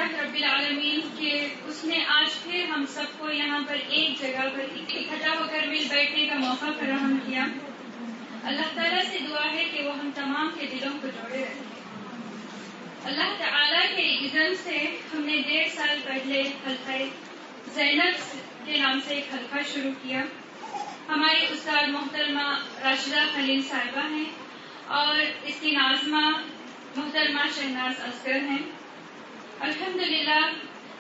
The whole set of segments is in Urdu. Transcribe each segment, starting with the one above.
اللہ رب العالمین کہ اس نے آج پھر ہم سب کو یہاں پر ایک جگہ پر اکٹھا ہو کر مل بیٹھنے کا موقع فراہم کیا. اللہ تعالیٰ سے دعا ہے کہ وہ ہم تمام کے دلوں کو جوڑے رکھے. اللہ تعالیٰ کے اذن سے ہم نے 1.5 سال پہلے حلقہ زینب کے نام سے ایک حلقہ شروع کیا. ہماری استاد محترمہ راشدہ خلیل صاحبہ ہیں اور اس کی ناظمہ محترمہ شہناز اصغر ہیں. الحمدللہ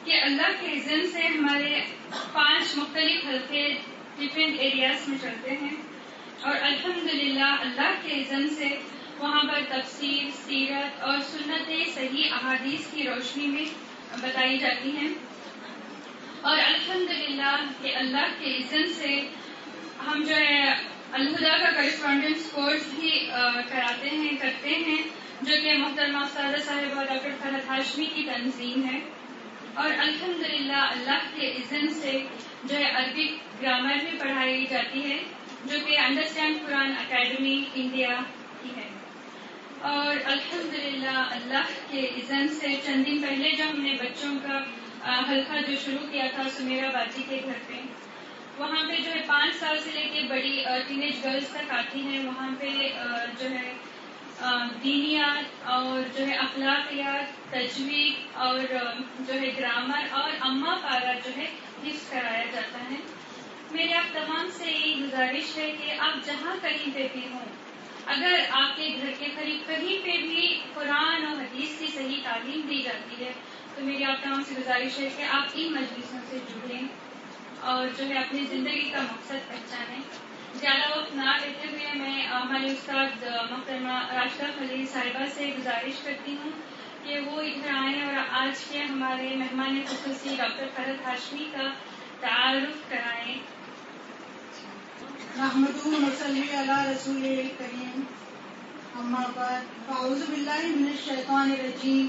کہ اللہ کے اذن سے ہمارے 5 مختلف حلقے ڈفرینٹ ایریاز میں چلتے ہیں اور الحمدللہ اللہ کے اذن سے وہاں پر تفسیر، سیرت اور سنت صحیح احادیث کی روشنی میں بتائی جاتی ہیں. اور الحمدللہ کہ اللہ کے اذن سے ہم جو ہے الہدا کا کرسپونڈنس کورس بھی کرتے ہیں جو کہ محترمہ استاذہ صاحبہ ڈاکٹر فرحت ہاشمی کی تنظیم ہے. اور الحمدللہ اللہ کے اذن سے جو ہے عربک گرامر بھی پڑھائی جاتی ہے جو کہ انڈرسٹینڈ قرآن اکیڈمی انڈیا کی ہے. اور الحمدللہ اللہ کے اذن سے چند دن پہلے جو ہم نے بچوں کا حلقہ جو شروع کیا تھا سمیرا باجی کے گھر پہ، وہاں پہ جو ہے 5 سال سے لے کے بڑی ٹینیج گرلز تک آتی ہیں. وہاں پہ جو ہے دینیات اور جو ہے اخلاقیات، تجوید اور جو ہے گرامر اور اماں پارا جو ہے حفظ کرایا جاتا ہے. میرے آپ تمام سے یہی گزارش ہے کہ آپ جہاں کہیں پہ بھی ہوں، اگر آپ کے گھر کے قریب کہیں پہ بھی قرآن اور حدیث کی صحیح تعلیم دی جاتی ہے تو میری آپ تمام سے گزارش ہے کہ آپ ان مجلسوں سے جڑیں اور جو ہے اپنی زندگی کا مقصد پہچانیں. زیادہ وقت نہ لیتے ہوئے میں ہماری استاد محترمہ راشدہ خلیل صاحبہ سے گزارش کرتی ہوں کہ وہ ادھر آئیں اور آج کے ہمارے مہمان خصوصی ڈاکٹر فرحت ہاشمی کا تعارف کرائیں. نحمدہ و نصلی علی رسولہ الکریم، اما بعد، فاعوذ باللہ من الشیطان الرجیم،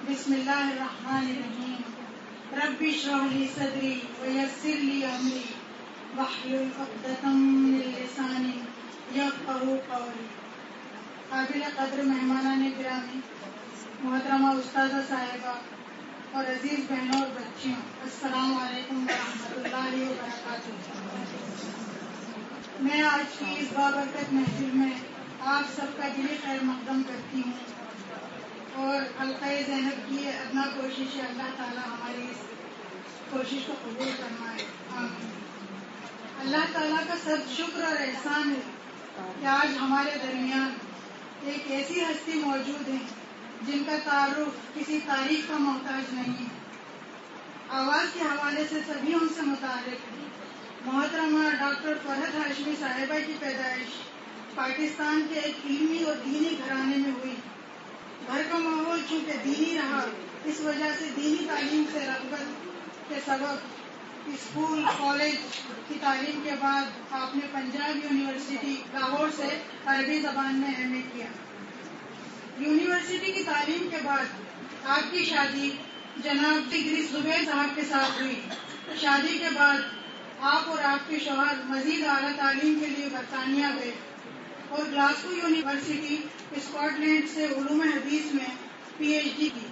بسم اللہ الرحمن الرحیم. رب اشرح لی صدری ویسر لی امری واحلل عقدۃ من لسانی یفقہوا قولی. قابل قدر مہمانان گرامی، محترمہ استاذہ صاحبہ اور عزیز بہنوں اور بچیوں، السلام علیکم ورحمۃ اللہ وبرکاتہ. میں آج کی اس بابرکت محفل میں آپ سب کا دلی خیر مقدم کرتی ہوں اور حلقہ زینب کی ادنا کوشش ہے اللہ تعالیٰ ہماری اس کوشش کو قبول فرمائے، آمین. اللہ تعالیٰ کا سب شکر اور احسان ہے کہ آج ہمارے درمیان ایک ایسی ہستی موجود ہے جن کا تعارف کسی تاریخ کا محتاج نہیں ہے. آواز کے حوالے سے سبھی ان سے متعارف ہیں. محترمہ ڈاکٹر فرحت ہاشمی صاحبہ کی پیدائش پاکستان کے ایک علمی اور دینی گھرانے میں ہوئی. گھر کا ماحول چونکہ دینی رہا، اس وجہ سے دینی تعلیم سے رغبت کے سبب اسکول کالج کی تعلیم کے بعد آپ نے پنجاب یونیورسٹی لاہور سے عربی زبان میں ایم اے کیا. یونیورسٹی کی تعلیم کے بعد آپ کی شادی جناب ڈگری زبیر صاحب کے ساتھ ہوئی. شادی کے بعد آپ اور آپ کے شوہر مزید اعلیٰ تعلیم کے لیے برطانیہ گئے اور گلاسگو یونیورسٹی اسکاٹ لینڈ سے علوم حدیث میں پی ایچ ڈی کی.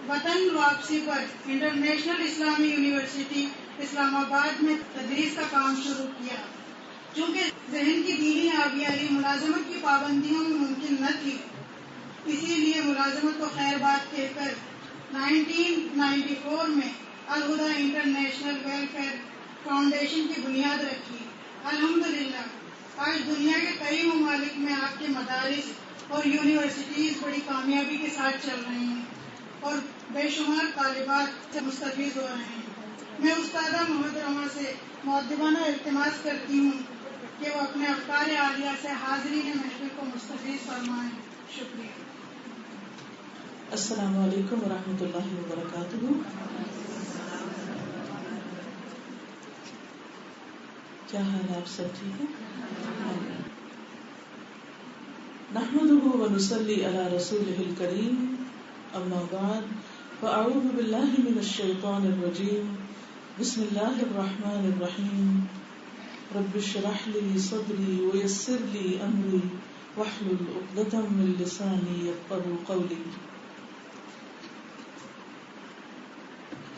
وطن واپسی پر انٹرنیشنل اسلامی یونیورسٹی اسلام آباد میں تدریس کا کام شروع کیا. چونکہ ذہن کی دینی آبیاری ملازمت کی پابندیوں میں ممکن نہ تھی، اسی لیے ملازمت کو خیر بات کہہ کر 1994 میں الہدا انٹرنیشنل ویلفیئر فاؤنڈیشن کی بنیاد رکھی. الحمدللہ آج دنیا کے کئی ممالک میں آپ کے مدارس اور یونیورسٹیز بڑی کامیابی کے ساتھ چل رہی ہیں اور بے شمار طالبات سے مستفید ہو رہے ہیں. میں استادہ محترمہ سے مؤدبانہ التماس کرتی ہوں کہ وہ اپنے افکار عالیہ سے حاضرین محفل کو مستفید فرمائیں. شکریہ. السلام علیکم ورحمۃ اللہ وبرکاتہ. کیا حال آپ سب ٹھیک ہیں؟ نحمده ونصلي على رسوله الكريم، اما بعد، فاعوذ بالله من الشيطان الرجيم، بسم الله الرحمن الرحيم. رب اشرح لي صدري ويسر لي امري واحلل عقدة من لساني يفقهوا قولي.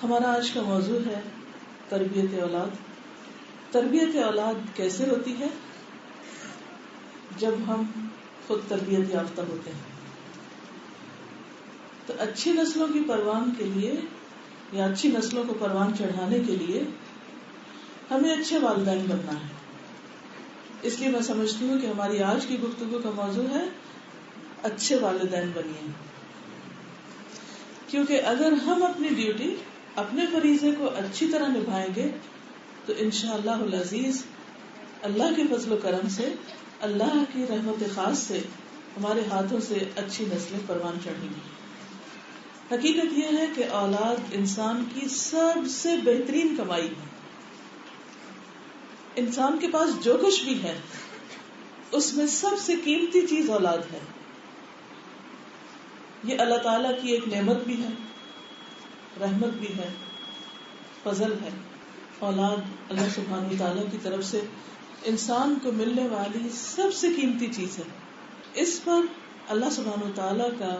ہمارا آج کا موضوع ہے تربیت اولاد. تربیت اولاد کیسے ہوتی ہے؟ جب ہم خود تربیت یافتہ ہوتے ہیں. تو اچھی نسلوں کی پروان کے لیے یا اچھی نسلوں کو پروان چڑھانے کے لیے ہمیں اچھے والدین بننا ہے. اس لیے میں سمجھتی ہوں کہ ہماری آج کی گفتگو کا موضوع ہے اچھے والدین بنیے. کیونکہ اگر ہم اپنی ڈیوٹی، اپنے فریضے کو اچھی طرح نبھائیں گے تو انشاءاللہ العزیز اللہ کے فضل و کرم سے، اللہ کی رحمت خاص سے ہمارے ہاتھوں سے اچھی نسلیں پروان چڑھیں گی. حقیقت یہ ہے کہ اولاد انسان کی سب سے بہترین کمائی ہے. انسان کے پاس جو کچھ بھی ہے اس میں سب سے قیمتی چیز اولاد ہے. یہ اللہ تعالیٰ کی ایک نعمت بھی ہے، رحمت بھی ہے، فضل ہے. اولاد اللہ سبحانہ وتعالیٰ کی طرف سے انسان کو ملنے والی سب سے قیمتی چیز ہے. اس پر اللہ سبحانہ وتعالیٰ کا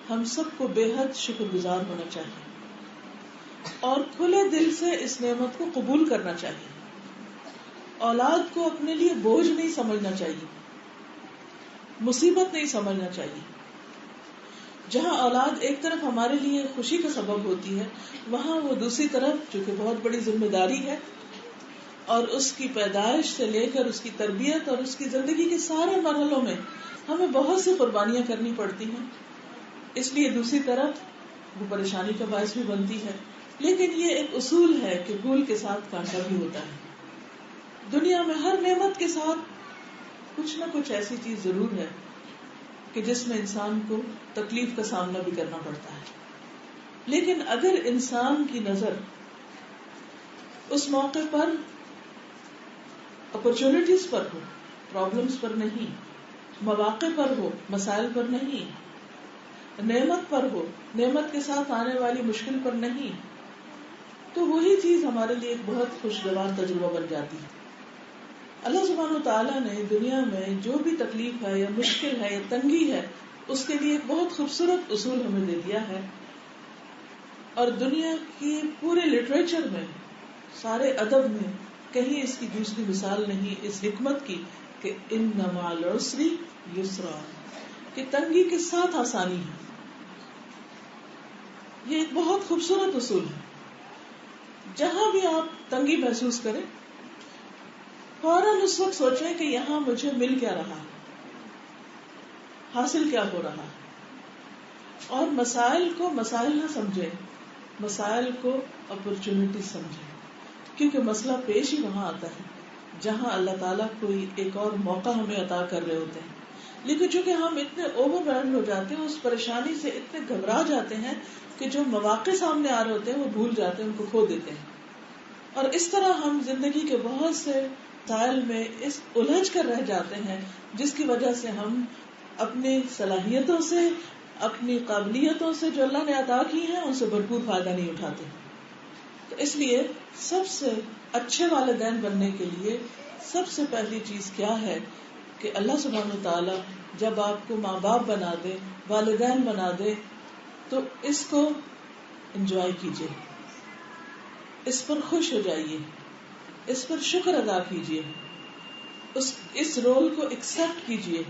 ہم سب کو بے حد شکر گزار ہونا چاہیے اور کھلے دل سے اس نعمت کو قبول کرنا چاہیے. اولاد کو اپنے لیے بوجھ نہیں سمجھنا چاہیے، مصیبت نہیں سمجھنا چاہیے. جہاں اولاد ایک طرف ہمارے لیے خوشی کا سبب ہوتی ہے، وہاں وہ دوسری طرف جو کہ بہت بڑی ذمہ داری ہے، اور اس کی پیدائش سے لے کر اس کی تربیت اور اس کی زندگی کے سارے مرحلوں میں ہمیں بہت سی قربانیاں کرنی پڑتی ہیں. اس لیے دوسری طرف وہ پریشانی کا باعث بھی بنتی ہے. لیکن یہ ایک اصول ہے کہ پھول کے ساتھ کانٹا بھی ہوتا ہے. دنیا میں ہر نعمت کے ساتھ کچھ نہ کچھ ایسی چیز ضرور ہے کہ جس میں انسان کو تکلیف کا سامنا بھی کرنا پڑتا ہے. لیکن اگر انسان کی نظر اس موقع پر اپرچونٹیز پر ہو، پرابلمز پر نہیں، مواقع پر ہو، مسائل پر نہیں، نعمت پر ہو، نعمت کے ساتھ آنے والی مشکل پر نہیں، تو وہی چیز ہمارے لیے ایک بہت خوشگوار تجربہ بن جاتی ہے. اللہ سبحانہ وتعالیٰ نے دنیا میں جو بھی تکلیف ہے یا مشکل ہے یا تنگی ہے، اس کے لیے ایک بہت خوبصورت اصول ہمیں دے دیا ہے. اور دنیا کی پورے لٹریچر میں، سارے ادب میں کہیں اس کی دوسری مثال نہیں اس حکمت کی کہ ان مع العسر یسرا، کہ تنگی کے ساتھ آسانی ہے. یہ ایک بہت خوبصورت اصول ہے. جہاں بھی آپ تنگی محسوس کریں، فوراً اس وقت سوچیں کہ یہاں مجھے مل کیا رہا ہے، حاصل کیا ہو رہا ہے. اور مسائل کو مسائل نہ سمجھیں، مسائل کو اپرچونٹی سمجھیں. کیونکہ مسئلہ پیش ہی وہاں آتا ہے جہاں اللہ تعالیٰ کوئی ایک اور موقع ہمیں عطا کر رہے ہوتے ہیں. لیکن چونکہ ہم اتنے اوور ویلڈ ہو جاتے ہیں، اس پریشانی سے اتنے گھبرا جاتے ہیں کہ جو مواقع سامنے آ رہے ہوتے ہیں وہ بھول جاتے ہیں، ان کو کھو دیتے ہیں. اور اس طرح ہم زندگی کے بہت سے مسائل میں اس الجھ کر رہ جاتے ہیں، جس کی وجہ سے ہم اپنی صلاحیتوں سے، اپنی قابلیتوں سے جو اللہ نے عطا کی ہیں، ان سے بھرپور فائدہ نہیں اٹھاتے. تو اس لیے سب سے اچھے والدین بننے کے لیے سب سے پہلی چیز کیا ہے کہ اللہ سبحانہ وتعالیٰ جب آپ کو ماں باپ بنا دے، والدین بنا دے، تو اس کو انجوائے کیجیے، اس پر خوش ہو جائیے، اس پر شکر ادا کیجیے، اس رول کو ایکسپٹ کیجیے.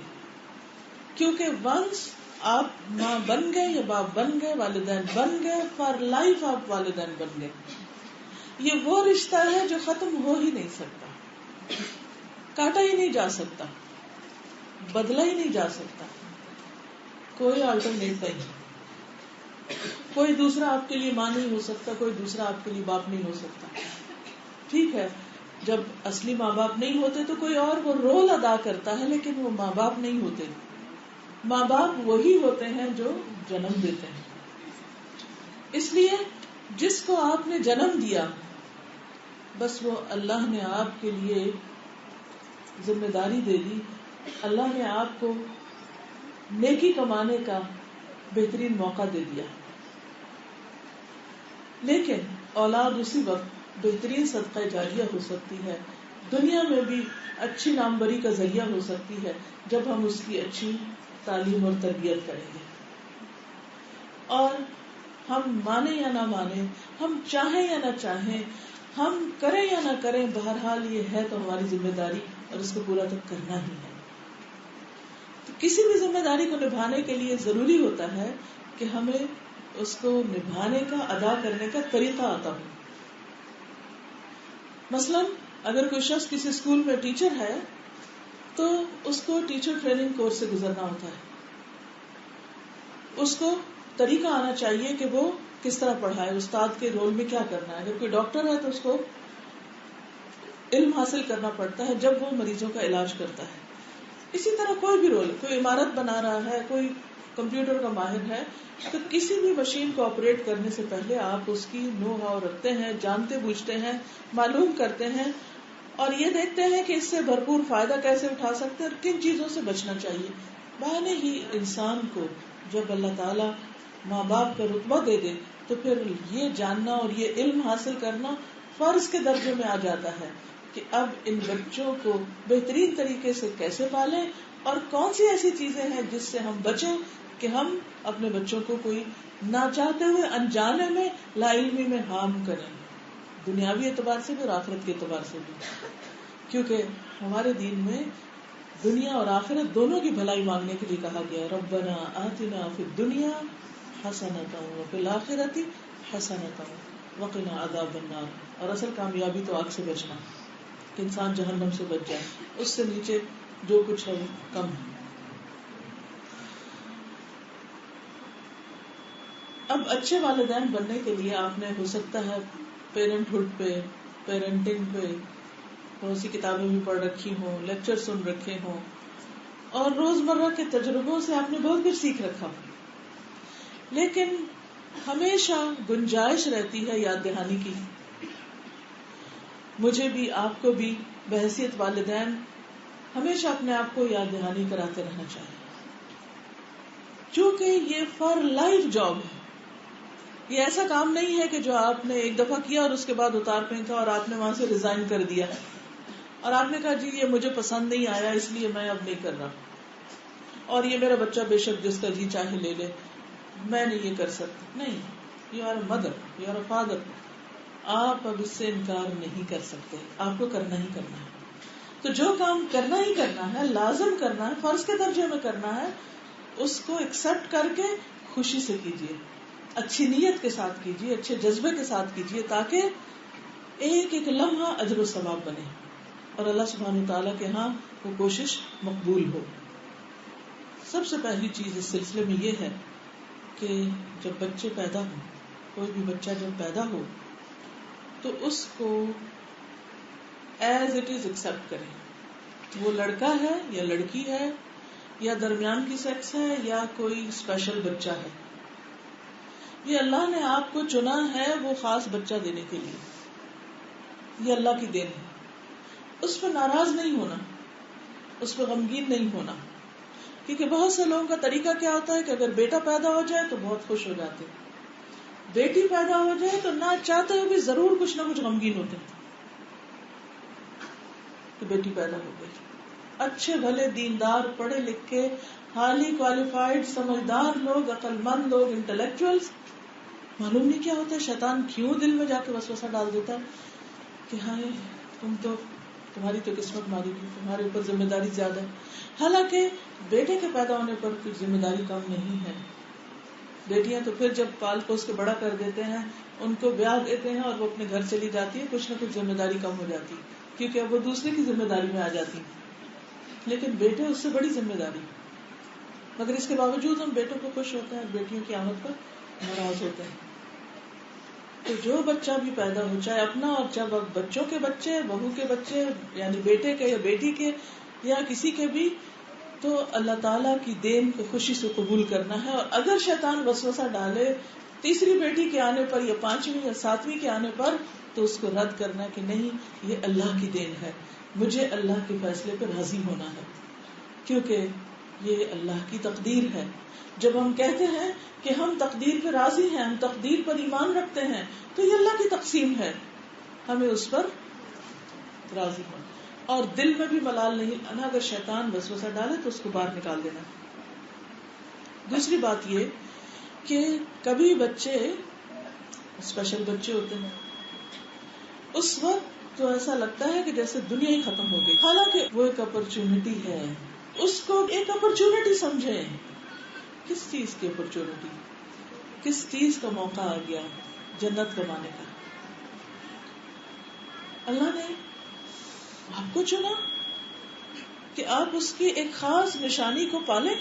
کیونکہ ونس آپ ماں بن گئے یا باپ بن گئے، والدین بن گئے، فار لائف آپ والدین بن گئے. یہ وہ رشتہ ہے جو ختم ہو ہی نہیں سکتا، کاٹا ہی نہیں جا سکتا، بدلا ہی نہیں جا سکتا. کوئی آلٹرنیٹ نہیں. کوئی دوسرا آپ کے لیے ماں نہیں ہو سکتا، کوئی دوسرا آپ کے لیے باپ نہیں ہو سکتا. ٹھیک ہے، جب اصلی ماں باپ نہیں ہوتے تو کوئی اور وہ رول ادا کرتا ہے، لیکن وہ ماں باپ نہیں ہوتے. ماں باپ وہی ہوتے ہیں جو جنم دیتے ہیں. اس لیے جس کو آپ نے جنم دیا، بس وہ اللہ نے آپ کے لیے ذمہ داری دے دی، اللہ نے آپ کو نیکی کمانے کا بہترین موقع دے دیا. لیکن اولاد اسی وقت بہترین صدقہ جاریہ ہو سکتی ہے، دنیا میں بھی اچھی ناموری کا ذریعہ ہو سکتی ہے جب ہم اس کی اچھی تعلیم اور تربیت کریں گے. اور ہم مانے یا نہ مانے، ہم چاہیں یا نہ چاہیں، ہم کریں یا نہ کریں، بہرحال یہ ہے تو ہماری ذمہ داری اور اس کو پورا تو کرنا ہی ہے. تو کسی بھی ذمہ داری کو نبھانے کے لیے ضروری ہوتا ہے کہ ہمیں اس کو نبھانے کا، ادا کرنے کا طریقہ آتا ہو. مثلا اگر کوئی شخص کسی اسکول میں ٹیچر ہے تو اس کو ٹیچر ٹریننگ کورس سے گزرنا ہوتا ہے. اس کو طریقہ آنا چاہیے کہ وہ کس طرح پڑھائے، استاد کے رول میں کیا کرنا ہے. اگر کوئی ڈاکٹر ہے تو اس کو علم حاصل کرنا پڑتا ہے جب وہ مریضوں کا علاج کرتا ہے. اسی طرح کوئی بھی رول، کوئی عمارت بنا رہا ہے، کوئی کمپیوٹر کا ماہر ہے، تو کسی بھی مشین کو آپریٹ کرنے سے پہلے آپ اس کی نو ہاؤ رکھتے ہیں، جانتے بوجھتے ہیں، معلوم کرتے ہیں اور یہ دیکھتے ہیں کہ اس سے بھرپور فائدہ کیسے اٹھا سکتے ہیں اور کن چیزوں سے بچنا چاہیے. بہانے ہی انسان کو جب اللہ تعالیٰ ماں باپ کا رتبہ دے دے تو پھر یہ جاننا اور یہ علم حاصل کرنا فرض کے درجے میں آ جاتا ہے کہ اب ان بچوں کو بہترین طریقے سے کیسے پالیں اور کون سی ایسی چیزیں ہیں جس سے ہم بچیں کہ ہم اپنے بچوں کو کوئی نہ چاہتے ہوئے انجانے میں لا علمی میں ہارم کریں، دنیاوی اعتبار سے بھی اور آخرت کے اعتبار سے بھی. کیونکہ ہمارے دین میں دنیا اور آخرت دونوں کی بھلائی مانگنے کے لیے کہا گیا ہے. ربنا آتنا فی الدنیا حسنۃ وفی الآخرۃ حسنۃ وقنا عذاب النار. اور اصل کامیابی تو آگ سے بچنا، کہ انسان جہنم سے بچ جائے، اس سے نیچے جو کچھ ہے وہ کم ہے. اب اچھے والدین بننے کے لیے آپ نے ہو سکتا ہے پیرنٹ ہوڈ پہ، پیرنٹنگ پہ بہت سی کتابیں بھی پڑھ رکھی ہوں، لیکچر سن رکھے ہوں اور روزمرہ کے تجربوں سے آپ نے بہت کچھ سیکھ رکھا. لیکن ہمیشہ گنجائش رہتی ہے یاد دہانی کی. مجھے بھی، آپ کو بھی بحیثیت والدین ہمیشہ اپنے آپ کو یاد دہانی کراتے رہنا چاہیے، چونکہ یہ فار لائف جاب ہے. یہ ایسا کام نہیں ہے کہ جو آپ نے ایک دفعہ کیا اور اس کے بعد اتار پھینکا اور آپ نے وہاں سے ریزائن کر دیا اور آپ نے کہا جی یہ مجھے پسند نہیں آیا اس لیے میں اب نہیں کر رہا، اور یہ میرا بچہ بے شک جس کا جی چاہے لے لے، میں نہیں یہ کر سکتا. نہیں، you are a mother, you are a father, آپ اب اس سے انکار نہیں کر سکتے، آپ کو کرنا ہی کرنا ہے. تو جو کام کرنا ہی کرنا ہے، لازم کرنا ہے، فرض کے درجے میں کرنا ہے، اس کو ایکسپٹ کر کے خوشی سے کیجیے، اچھی نیت کے ساتھ کیجیے، اچھے جذبے کے ساتھ کیجیے، تاکہ ایک ایک لمحہ اجر و ثواب بنے اور اللہ سبحانہ وتعالیٰ کے ہاں وہ کوشش مقبول ہو. سب سے پہلی چیز اس سلسلے میں یہ ہے کہ جب بچے پیدا ہوں، کوئی بھی بچہ جب پیدا ہو تو اس کو ایز اٹ از ایکسپٹ کریں. وہ لڑکا ہے یا لڑکی ہے یا درمیان کی سیکس ہے یا کوئی اسپیشل بچہ ہے، یہ اللہ نے آپ کو چنا ہے وہ خاص بچہ دینے کے لیے. یہ اللہ کی دین ہے. اس پہ ناراض نہیں ہونا، اس پہ غمگین نہیں ہونا، کیونکہ بہت سے لوگوں کا طریقہ کیا ہوتا ہے کہ اگر بیٹا پیدا ہو جائے تو بہت خوش ہو جاتے ہیں، بیٹی پیدا ہو جائے تو نہ چاہتے ہوئے بھی ضرور کچھ نہ کچھ غمگین ہوتے ہیں کہ بیٹی پیدا ہو گئی. اچھے بھلے دیندار پڑھے لکھے ہالی کوالیفائڈ سمجھدار لوگ، عقل مند لوگ، انٹلیکچوئلز، معلوم نہیں کیا ہوتا ہے شیطان کیوں دل میں جا کے وسوسہ ڈال دیتا ہے کہ ہاں تمہاری تو قسمت ماری گی، تمہارے اوپر ذمہ داری زیادہ ہے. حالانکہ بیٹے کے پیدا ہونے پر کوئی ذمہ داری کم نہیں ہے. بیٹیاں تو پھر جب پال پوس کے بڑا کر دیتے ہیں، ان کو بیاہ دیتے ہیں اور وہ اپنے گھر چلی جاتی ہے، کچھ نہ کچھ ذمہ داری کم ہو جاتی کیونکہ اب وہ دوسرے کی ذمہ داری میں آ جاتی. لیکن بیٹے اس سے بڑی ذمہ داری، مگر اس کے باوجود ہم بیٹوں کو خوش ہوتے ہیں اور بیٹیوں کی آمد پر ناراض ہوتے ہیں. تو جو بچہ بھی پیدا ہو، چاہے اپنا اور جب بچوں کے بچے، بہو کے بچے، یعنی بیٹے کے یا بیٹی کے یا کسی کے بھی، تو اللہ تعالیٰ کی دین کو خوشی سے قبول کرنا ہے. اور اگر شیطان وسوسہ ڈالے تیسری بیٹی کے آنے پر یا پانچویں یا ساتویں کے آنے پر، تو اس کو رد کرنا کہ نہیں، یہ اللہ کی دین ہے، مجھے اللہ کے فیصلے پر راضی ہونا ہے، کیونکہ یہ اللہ کی تقدیر ہے. جب ہم کہتے ہیں کہ ہم تقدیر پہ راضی ہیں، ہم تقدیر پر ایمان رکھتے ہیں، تو یہ اللہ کی تقسیم ہے، ہمیں اس پر راضی ہونا اور دل میں بھی ملال نہیں آنا. اگر شیطان وسوسہ ڈالے تو اس کو باہر نکال دینا. دوسری بات یہ کہ کبھی بچے اسپیشل بچے ہوتے ہیں، اس وقت تو ایسا لگتا ہے کہ جیسے دنیا ہی ختم ہو گئی، حالانکہ وہ ایک اپرچونٹی ہے. اس کو ایک اپرچونٹی سمجھیں. کس چیز کی اپرچونٹی؟ کس چیز کا موقع آ گیا؟ جنت کمانے کا. اللہ نے آپ کو چنا کہ آپ اس کی ایک خاص نشانی کو پالیں،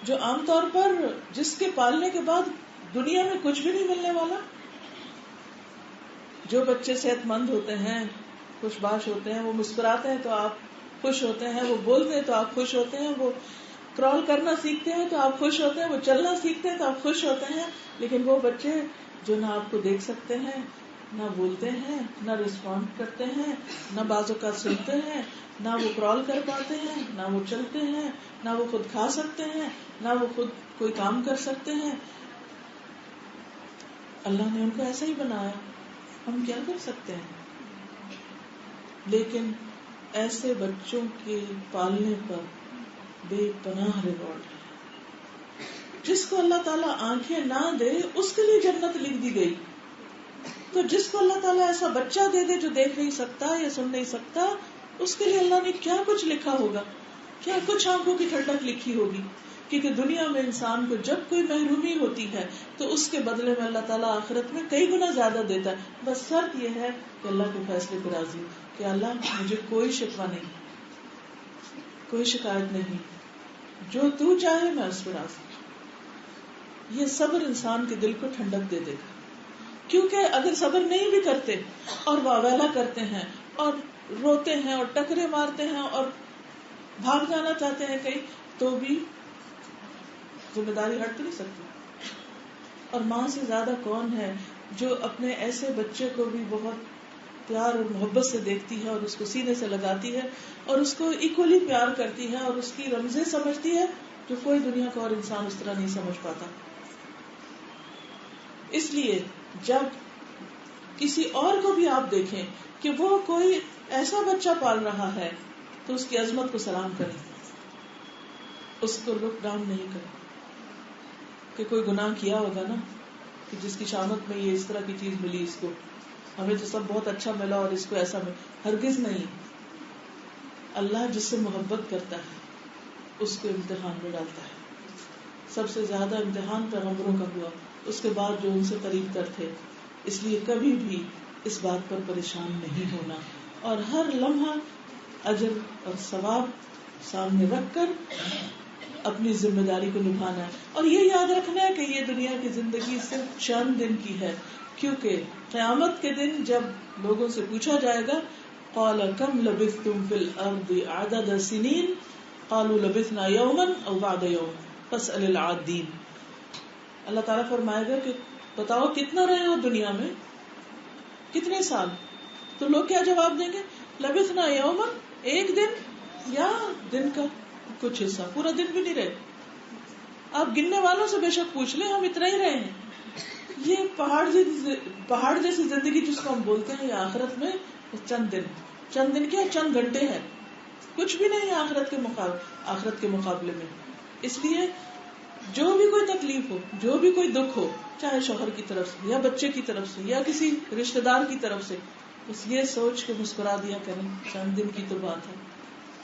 جو عام طور پر جس کے پالنے کے بعد دنیا میں کچھ بھی نہیں ملنے والا. جو بچے صحت مند ہوتے ہیں، خوش باش ہوتے ہیں، وہ مسکراتے ہیں تو آپ خوش ہوتے ہیں، وہ بولتے ہیں تو آپ خوش ہوتے ہیں، وہ کرال کرنا سیکھتے ہیں تو آپ خوش ہوتے ہیں، وہ چلنا سیکھتے ہیں تو آپ خوش ہوتے ہیں. لیکن وہ بچے جو نہ آپ کو دیکھ سکتے ہیں، نہ بولتے ہیں، نہ رسپونڈ کرتے ہیں، نہ بازو کا سنتے ہیں، نہ وہ کرال کر پاتے ہیں، نہ وہ چلتے ہیں، نہ وہ خود کھا سکتے ہیں، نہ وہ خود کوئی کام کر سکتے ہیں. اللہ نے ان کو ایسا ہی بنایا، ہم کیا کر سکتے ہیں؟ لیکن ایسے بچوں کے پالنے پر بے پناہ ریوارڈ ہے. جس کو اللہ تعالیٰ آنکھیں نہ دے اس کے لیے جنت لکھ دی گئی، تو جس کو اللہ تعالیٰ ایسا بچہ دے دے جو دیکھ نہیں سکتا یا سن نہیں سکتا، اس کے لیے اللہ نے کیا کچھ لکھا ہوگا، کیا کچھ آنکھوں کی ٹھنڈک لکھی ہوگی. کیونکہ دنیا میں انسان کو جب کوئی محرومی ہوتی ہے تو اس کے بدلے میں اللہ تعالیٰ آخرت میں کئی گنا زیادہ دیتا ہے. بس شرط یہ ہے کہ اللہ کے فیصلے پر راضی ہو کہ اللہ مجھے کوئی شکوہ نہیں، کوئی شکایت نہیں، جو تو چاہے میں اس پر راضی. یہ صبر انسان کے دل کو ٹھنڈک دے دے گا. کیونکہ اگر صبر نہیں بھی کرتے اور واویلا کرتے ہیں اور روتے ہیں اور ٹکرے مارتے ہیں اور بھاگ جانا چاہتے ہیں کہیں، تو بھی ذمہ داری ہٹ تو نہیں سکتی. اور ماں سے زیادہ کون ہے جو اپنے ایسے بچے کو بھی بہت پیار اور محبت سے دیکھتی ہے اور اس کو سینے سے لگاتی ہے اور اس کو ایکولی پیار کرتی ہے اور اس کی رمزیں سمجھتی ہے جو کوئی دنیا کا اور انسان اس طرح نہیں سمجھ پاتا. اس لیے جب کسی اور کو بھی آپ دیکھیں کہ وہ کوئی ایسا بچہ پال رہا ہے تو اس کی عظمت کو سلام کریں، اس کو لک ڈاؤن نہیں کریں کہ کوئی گناہ کیا ہوگا نا کہ جس کی شامت میں یہ اس طرح کی چیز ملی، اس کو ہمیں تو سب بہت اچھا ملا اور اس کو ایسا ملا. ہرگز نہیں. اللہ جس سے محبت کرتا ہے اس کو امتحان میں ڈالتا ہے. سب سے زیادہ امتحان پیغمبروں کا ہوا، اس کے بعد جو ان سے قریب تر تھے. اس لیے کبھی بھی اس بات پر پریشان نہیں ہونا اور ہر لمحہ اجر اور ثواب سامنے رکھ کر اپنی ذمہ داری کو نبھانا ہے. اور یہ یاد رکھنا ہے کہ یہ دنیا کی زندگی صرف چند دن کی ہے، کیونکہ قیامت کے دن جب لوگوں سے پوچھا جائے گا قال کم لبثتم فی الارض عدد سنین قالوا لبثنا یوما او بعد یوم فاسأل العادین. اللہ تعالیٰ فرمائے گا کہ بتاؤ کتنا رہے ہو دنیا میں، کتنے سال؟ تو لوگ کیا جواب دیں گے؟ لبثنا یوما، ایک دن، یا دن کا کچھ حصہ، پورا دن بھی نہیں رہے. آپ گننے والوں سے بے شک پوچھ لیں، ہم اتنا ہی رہے ہیں. یہ پہاڑ جیسی زندگی جس کو ہم بولتے ہیں، یہ آخرت میں چند دن کیا چند گھنٹے ہیں، کچھ بھی نہیں ہے آخرت کے مقابلے میں. اس لیے جو بھی کوئی تکلیف ہو، جو بھی کوئی دکھ ہو، چاہے شوہر کی طرف سے یا بچے کی طرف سے یا کسی رشتہ دار کی طرف سے، بس یہ سوچ کے مسکرا دیا کریں چند دن کی تو بات ہے،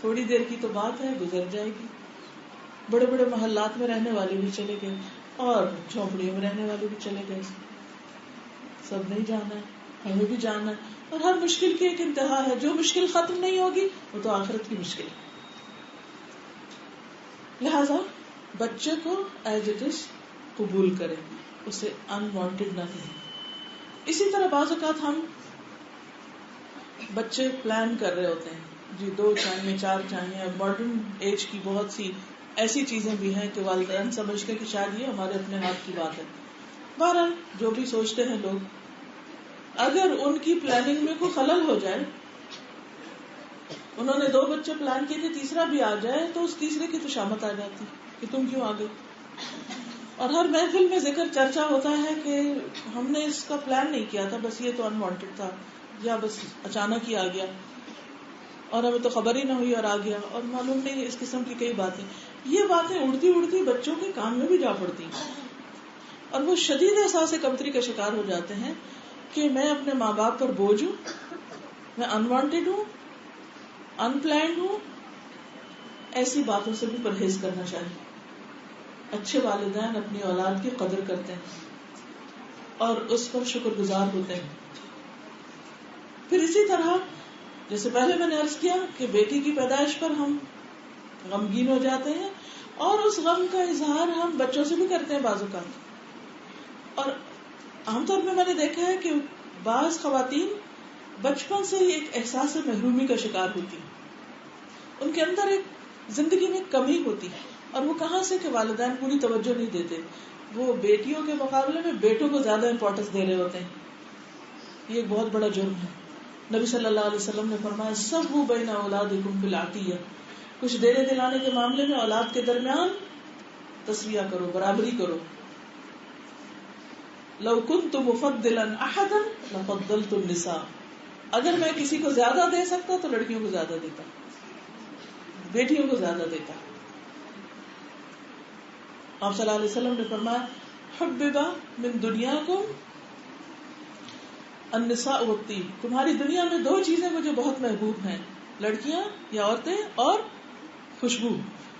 تھوڑی دیر کی تو بات ہے، گزر جائے گی. بڑے بڑے محلات میں رہنے والے بھی چلے گئے اور جھونپڑیوں میں رہنے والے بھی چلے گئے. سب نہیں جانا ہے، ہمیں بھی جانا ہے. اور ہر مشکل کی ایک انتہا ہے، جو مشکل ختم نہیں ہوگی وہ تو آخرت کی مشکل ہے. لہذا بچے کو ایز اٹ از قبول کریں، اسے انوانٹیڈ نہ دیں. اسی طرح بعض اوقات ہم بچے پلان کر رہے ہوتے ہیں، جی 2 چاہیے 4 چاہیے. ماڈرن ایج کی بہت سی ایسی چیزیں بھی ہیں کہ والدین سمجھتے کہ شاید یہ ہمارے اپنے ہاتھ کی بات ہے. بہرحال جو بھی سوچتے ہیں لوگ، اگر ان کی پلاننگ میں کوئی خلل ہو جائے، انہوں نے 2 بچے پلان کیے تھے، تیسرا بھی آ جائے تو اس تیسرے کی تو شامت آ جاتی کہ تم کیوں آ گئے. اور ہر محفل میں ذکر چرچا ہوتا ہے کہ ہم نے اس کا پلان نہیں کیا تھا، بس یہ تو انوانٹیڈ تھا یا بس اچانک ہی آ گیا اور ہمیں تو خبر ہی نہ ہوئی اور آ گیا، اور معلوم نہیں اس قسم کی کئی باتیں. یہ باتیں اڑتی اڑتی بچوں کے کان میں بھی جا پڑتی ہیں اور وہ شدید احساس کمتری کا شکار ہو جاتے ہیں کہ میں اپنے ماں باپ پر بوجھ ہوں، میں انوانٹیڈ ہوں، ان پلانڈ ہوں. ایسی باتوں سے بھی پرہیز کرنا چاہیے. اچھے والدین اپنی اولاد کی قدر کرتے ہیں اور اس پر شکر گزار ہوتے ہیں. پھر اسی طرح جیسے پہلے میں نے عرض کیا کہ بیٹی کی پیدائش پر ہم غمگین ہو جاتے ہیں اور اس غم کا اظہار ہم بچوں سے بھی کرتے ہیں بعض اوقات. اور عام طور پہ میں نے دیکھا ہے کہ بعض خواتین بچپن سے ہی ایک احساس محرومی کا شکار ہوتی ہیں. ان کے اندر ایک زندگی میں کمی ہوتی ہے اور وہ کہاں سے کہ والدین پوری توجہ نہیں دیتے. وہ بیٹیوں کے مقابلے میں بیٹوں کو زیادہ امپورٹنس دے رہے ہوتے ہیں. یہ ایک بہت بڑا جرم ہے. نبی صلی اللہ علیہ وسلم نے فرمایا سووا بین اولادکم بالعطیہ، کچھ دینے دلانے کے معاملے میں اولاد کے درمیان تسویہ کرو، برابری کرو. لو کنت مفضلا احدا لفضلت النساء، اگر میں کسی کو زیادہ دے سکتا تو لڑکیوں کو زیادہ دیتا، بیٹیوں کو زیادہ دیتا. آپ صلی اللہ علیہ وسلم نے فرمایا حبب من دنیاکم النساء والطیب، تمہاری دنیا میں دو چیزیں مجھے بہت محبوب ہیں، لڑکیاں یا عورتیں اور خوشبو.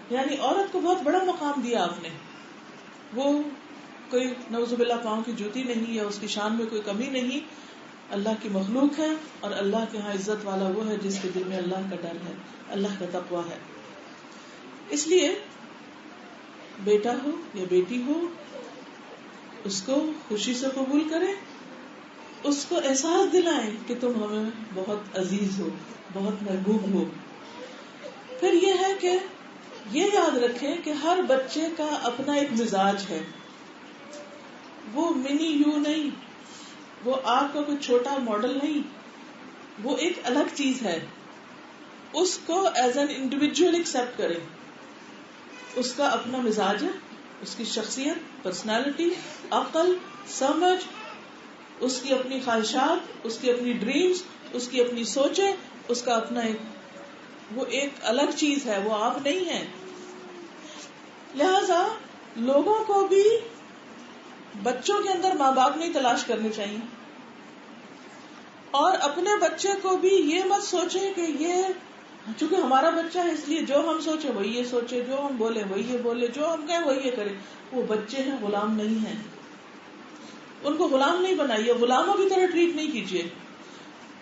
یعنی عورت کو بہت بڑا مقام دیا آپ نے. وہ کوئی نعوذ باللہ پاؤں کی جوتی نہیں یا اس کی شان میں کوئی کمی نہیں، اللہ کی مخلوق ہے اور اللہ کے ہاں عزت والا وہ ہے جس کے دل میں اللہ کا ڈر ہے، اللہ کا تقویٰ ہے. اس لیے بیٹا ہو یا بیٹی ہو اس کو خوشی سے قبول کریں، اس کو احساس دلائیں کہ تم ہمیں بہت عزیز ہو، بہت محبوب ہو. پھر یہ ہے کہ یہ یاد رکھیں کہ ہر بچے کا اپنا ایک مزاج ہے. وہ منی یو نہیں، وہ آپ کا کوئی چھوٹا ماڈل نہیں، وہ ایک الگ چیز ہے. اس کو ایز این انڈیویجول ایکسپٹ کریں. اس کا اپنا مزاج ہے، اس کی شخصیت، پرسنالٹی، عقل، سمجھ، اس کی اپنی خواہشات، اس کی اپنی ڈریمز، اس کی اپنی سوچیں، اس کا اپنا وہ ایک الگ چیز ہے، وہ آپ نہیں ہیں. لہذا لوگوں کو بھی بچوں کے اندر ماں باپ نہیں تلاش کرنے چاہیے اور اپنے بچے کو بھی یہ مت سوچے کہ یہ چونکہ ہمارا بچہ ہے اس لیے جو ہم سوچے وہی یہ سوچے، جو ہم بولے وہی یہ بولے، جو ہم کہیں وہی یہ کرے. وہ بچے ہیں، غلام نہیں ہیں. ان کو غلام نہیں بنائیے، غلاموں کی طرح ٹریٹ نہیں کیجیے.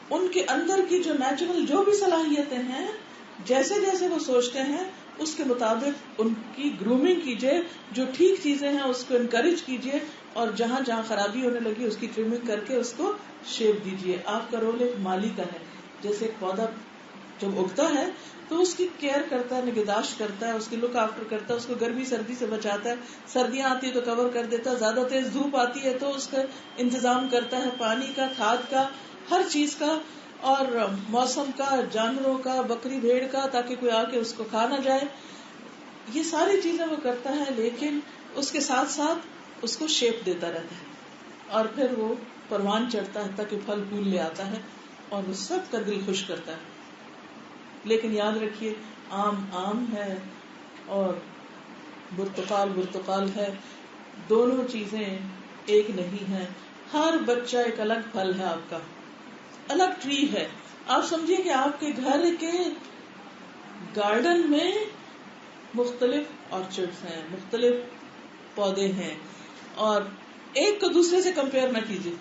ان کے اندر کی جو نیچرل جو بھی صلاحیتیں ہیں، جیسے جیسے وہ سوچتے ہیں اس کے مطابق ان کی گرومنگ کیجیے. جو ٹھیک چیزیں ہیں اس کو انکریج کیجیے اور جہاں جہاں خرابی ہونے لگی اس کی ٹریمنگ کر کے اس کو شیپ دیجیے. آپ کا رول ایک مالی کا ہے. جیسے ایک پودا جب اگتا ہے تو اس کی کیئر کرتا ہے، نگہداشت کرتا ہے، اس کی لک آفٹر کرتا ہے، اس کو گرمی سردی سے بچاتا ہے، سردیاں آتی ہے تو کور کر دیتا ہے، زیادہ تیز دھوپ آتی ہے تو اس کا انتظام کرتا ہے، پانی کا، کھاد کا، ہر چیز کا، اور موسم کا، جانوروں کا، بکری بھیڑ کا، تاکہ کوئی آ کے اس کو کھا نہ جائے. یہ ساری چیزیں وہ کرتا ہے، لیکن اس کے ساتھ ساتھ اس کو شیپ دیتا رہتا ہے اور پھر وہ پروان چڑھتا ہے تاکہ پھل پھول لے آتا ہے اور وہ سب کا دل خوش کرتا ہے. لیکن یاد رکھیے آم ہے اور برتقال ہے، دونوں چیزیں ایک نہیں ہیں. ہر بچہ ایک الگ پھل ہے، آپ کا الگ ٹری ہے. آپ سمجھیے کہ آپ کے گھر کے گارڈن میں مختلف آرچرڈز ہیں، مختلف پودے ہیں، اور ایک کو دوسرے سے کمپیئر نہ کیجیے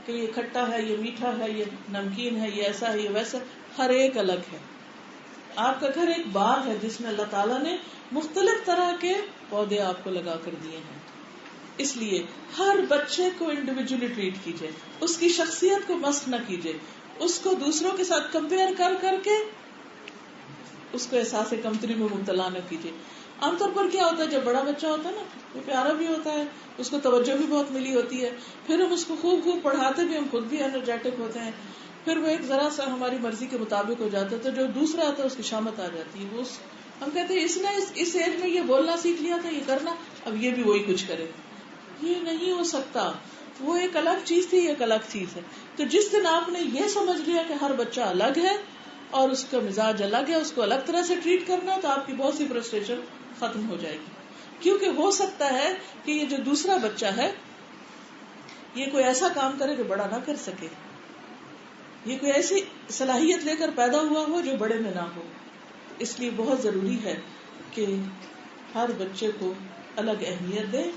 کہ یہ کھٹا ہے، یہ میٹھا ہے، یہ نمکین ہے، یہ ایسا ہے، یہ ویسا. ہر ایک الگ ہے. آپ کا گھر ایک باغ ہے جس میں اللہ تعالیٰ نے مختلف طرح کے پودے آپ کو لگا کر دیے ہیں. اس لیے ہر بچے کو انڈیویجولی ٹریٹ کیجیے، اس کی شخصیت کو مسخ نہ کیجیے، اس کو دوسروں کے ساتھ کمپیئر کر کے اس کو احساس کمتری میں مبتلا نہ کیجیے. عام طور پر کیا ہوتا ہے جب بڑا بچہ ہوتا ہے نا، وہ پیارا بھی ہوتا ہے، اس کو توجہ بھی بہت ملی ہوتی ہے، پھر ہم اس کو خوب پڑھاتے بھی، ہم خود بھی انرجیٹک ہوتے ہیں، پھر وہ ایک ذرا سا ہماری مرضی کے مطابق ہو جاتا ہے تو جو دوسرا آتا ہے اس کی شامت آ جاتی ہے. ہم کہتے ہیں اس نے اس ایج میں یہ بولنا سیکھ لیا تھا، یہ کرنا، اب یہ بھی وہی کچھ کرے. یہ نہیں ہو سکتا. وہ ایک الگ چیز تھی، ایک الگ چیز ہے. تو جس دن آپ نے یہ سمجھ لیا کہ ہر بچہ الگ ہے اور اس کا مزاج الگ ہے، اس کو الگ طرح سے ٹریٹ کرنا ہے، تو آپ کی بہت سی فرسٹریشن ختم ہو جائے گی. کیونکہ ہو سکتا ہے کہ یہ جو دوسرا بچہ ہے یہ کوئی ایسا کام کرے جو بڑا نہ کر سکے، یہ کوئی ایسی صلاحیت لے کر پیدا ہوا ہو جو بڑے میں نہ ہو. اس لیے بہت ضروری ہے کہ ہر بچے کو الگ اہمیت دیں.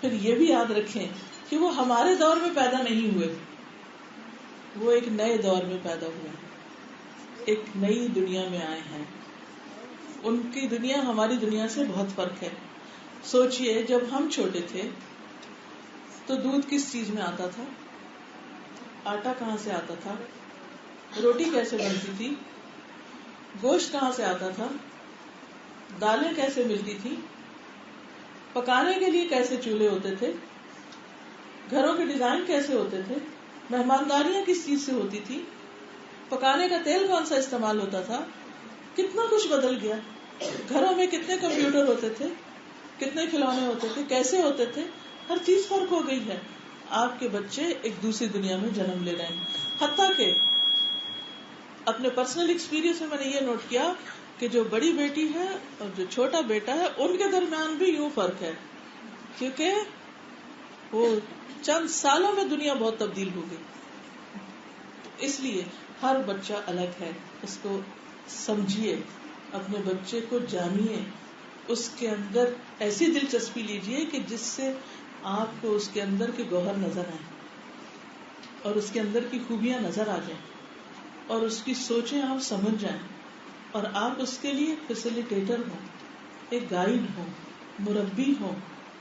پھر یہ بھی یاد رکھیں کہ وہ ہمارے دور میں پیدا نہیں ہوئے، وہ ایک نئے دور میں پیدا ہوئے ہیں، ایک نئی دنیا میں آئے ہیں. ان کی دنیا ہماری دنیا سے بہت فرق ہے. سوچئے جب ہم چھوٹے تھے تو دودھ کس چیز میں آتا تھا، آٹا کہاں سے آتا تھا، روٹی کیسے بنتی تھی، گوشت کہاں سے آتا تھا، دالیں کیسے ملتی تھی، پکانے کے لیے کیسے چولہے ہوتے تھے، گھروں کے ڈیزائن کیسے ہوتے تھے، مہمانداریاں کس چیز سے ہوتی تھی، پکانے کا تیل کون سا استعمال ہوتا تھا. کتنا کچھ بدل گیا. گھروں میں کتنے کمپیوٹر ہوتے تھے، کتنے کھلونے ہوتے تھے، کیسے ہوتے تھے، ہر چیز فرق ہو گئی ہے. آپ کے بچے ایک دوسری دنیا میں جنم لے رہے ہیں. حتیٰ کہ اپنے پرسنل ایکسپیرینس میں نے یہ نوٹ کیا کہ جو بڑی بیٹی ہے اور جو چھوٹا بیٹا ہے ان کے درمیان بھی یوں فرق ہے، کیونکہ وہ چند سالوں میں دنیا بہت تبدیل ہو گئی. اس لیے ہر بچہ الگ ہے، اس کو سمجھیے، اپنے بچے کو جانیے، اس کے اندر ایسی دلچسپی لیجیے کہ جس سے آپ کو اس کے اندر کے گوہر نظر آئیں اور اس کے اندر کی خوبیاں نظر آ جائیں اور اس کی سوچیں آپ سمجھ جائیں، اور آپ اس کے لیے فیسیلیٹیٹر ہوں، ایک گائیڈ ہوں، مربی ہوں،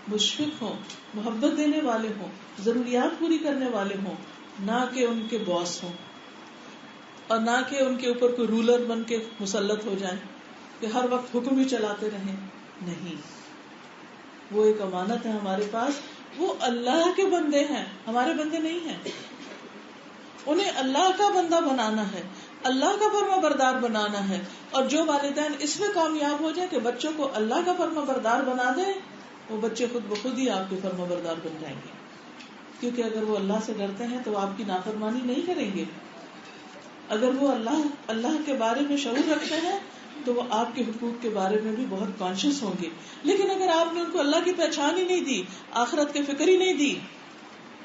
مشفق ہوں، محبت دینے والے ہوں، ضروریات پوری کرنے والے ہوں، نہ کہ ان کے باس ہوں اور نہ کہ ان کے اوپر کوئی رولر بن کے مسلط ہو جائیں کہ ہر وقت حکم ہی چلاتے رہیں. نہیں، وہ ایک امانت ہے ہمارے پاس. وہ اللہ کے بندے ہیں، ہمارے بندے نہیں ہیں. انہیں اللہ کا بندہ بنانا ہے، اللہ کا فرما بردار بنانا ہے. اور جو والدین اس میں کامیاب ہو جائیں کہ بچوں کو اللہ کا فرما بردار بنا دیں، وہ بچے خود بخود ہی آپ کے فرما بردار بن جائیں گے. کیونکہ اگر وہ اللہ سے ڈرتے ہیں تو وہ آپ کی نافرمانی نہیں کریں گے. اگر وہ اللہ کے بارے میں شعور رکھتے ہیں تو وہ آپ کے حقوق کے بارے میں بھی بہت کانشیس ہوں گے. لیکن اگر آپ نے ان کو اللہ کی پہچان ہی نہیں دی، آخرت کی فکر ہی نہیں دی،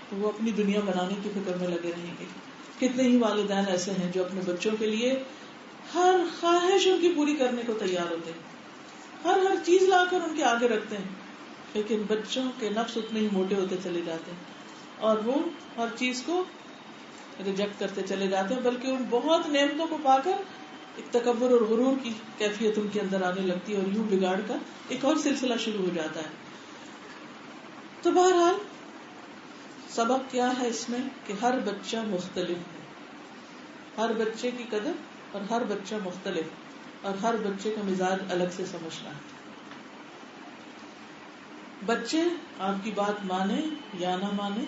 تو وہ اپنی دنیا بنانے کی فکر میں لگے رہیں گے. کتنے ہی والدین ایسے ہیں جو اپنے بچوں کے لیے ہر خواہش ان کی پوری کرنے کو تیار ہوتے ہیں، ہر چیز لا کر ان کے آگے رکھتے ہیں، لیکن بچوں کے نفس اتنے ہی موٹے ہوتے چلے جاتے ہیں اور وہ ہر چیز کو ریجیکٹ کرتے چلے جاتے ہیں، بلکہ ان بہت نعمتوں کو پا کر ایک تکبر اور غرور کی کیفیت ان کے اندر آنے لگتی ہے اور یوں بگاڑ کا ایک اور سلسلہ شروع ہو جاتا ہے. تو بہرحال سبق کیا ہے اس میں کہ ہر بچہ مختلف ہے، ہر بچے کی قدر اور ہر بچہ مختلف، اور ہر بچے کا مزاج الگ سے سمجھنا ہے. بچے آپ کی بات مانے یا نہ مانے،